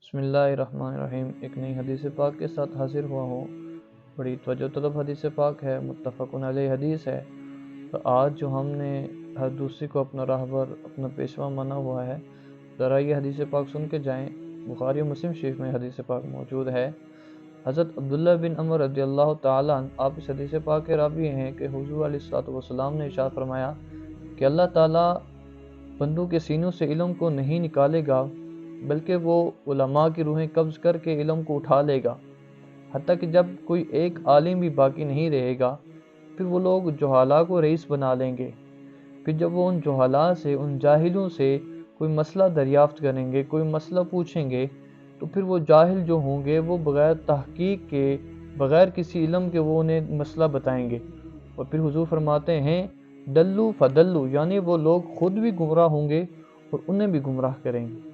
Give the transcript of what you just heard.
بسم اللہ الرحمن الرحیم۔ ایک نئی حدیث پاک کے ساتھ حاضر ہوا ہوں۔ بڑی توجہ طلب حدیث پاک ہے، متفقن علیہ حدیث ہے۔ تو آج جو ہم نے ہر دوسری کو اپنا راہبر، اپنا پیشوا مانا ہوا ہے، ذرا یہ حدیث پاک سن کے جائیں۔ بخاری و مسلم شریف میں حدیث پاک موجود ہے۔ حضرت عبداللہ بن عمر رضی اللہ تعالیٰ عنہ آپ اس حدیث پاک کے راوی ہیں کہ حضور علیہ الصلوۃ والسلام نے ارشاد فرمایا کہ اللہ تعالیٰ بندوں کے سینوں سے علم کو نہیں نکالے گا، بلکہ وہ علماء کی روحیں قبض کر کے علم کو اٹھا لے گا، حتیٰ کہ جب کوئی ایک عالم بھی باقی نہیں رہے گا، پھر وہ لوگ جہالا کو رئیس بنا لیں گے۔ پھر جب وہ ان جہالا سے، ان جاہلوں سے کوئی مسئلہ دریافت کریں گے، کوئی مسئلہ پوچھیں گے، تو پھر وہ جاہل جو ہوں گے وہ بغیر تحقیق کے، بغیر کسی علم کے وہ انہیں مسئلہ بتائیں گے۔ اور پھر حضور فرماتے ہیں دلو فدلو، یعنی وہ لوگ خود بھی گمراہ ہوں گے اور انہیں بھی گمراہ کریں گے۔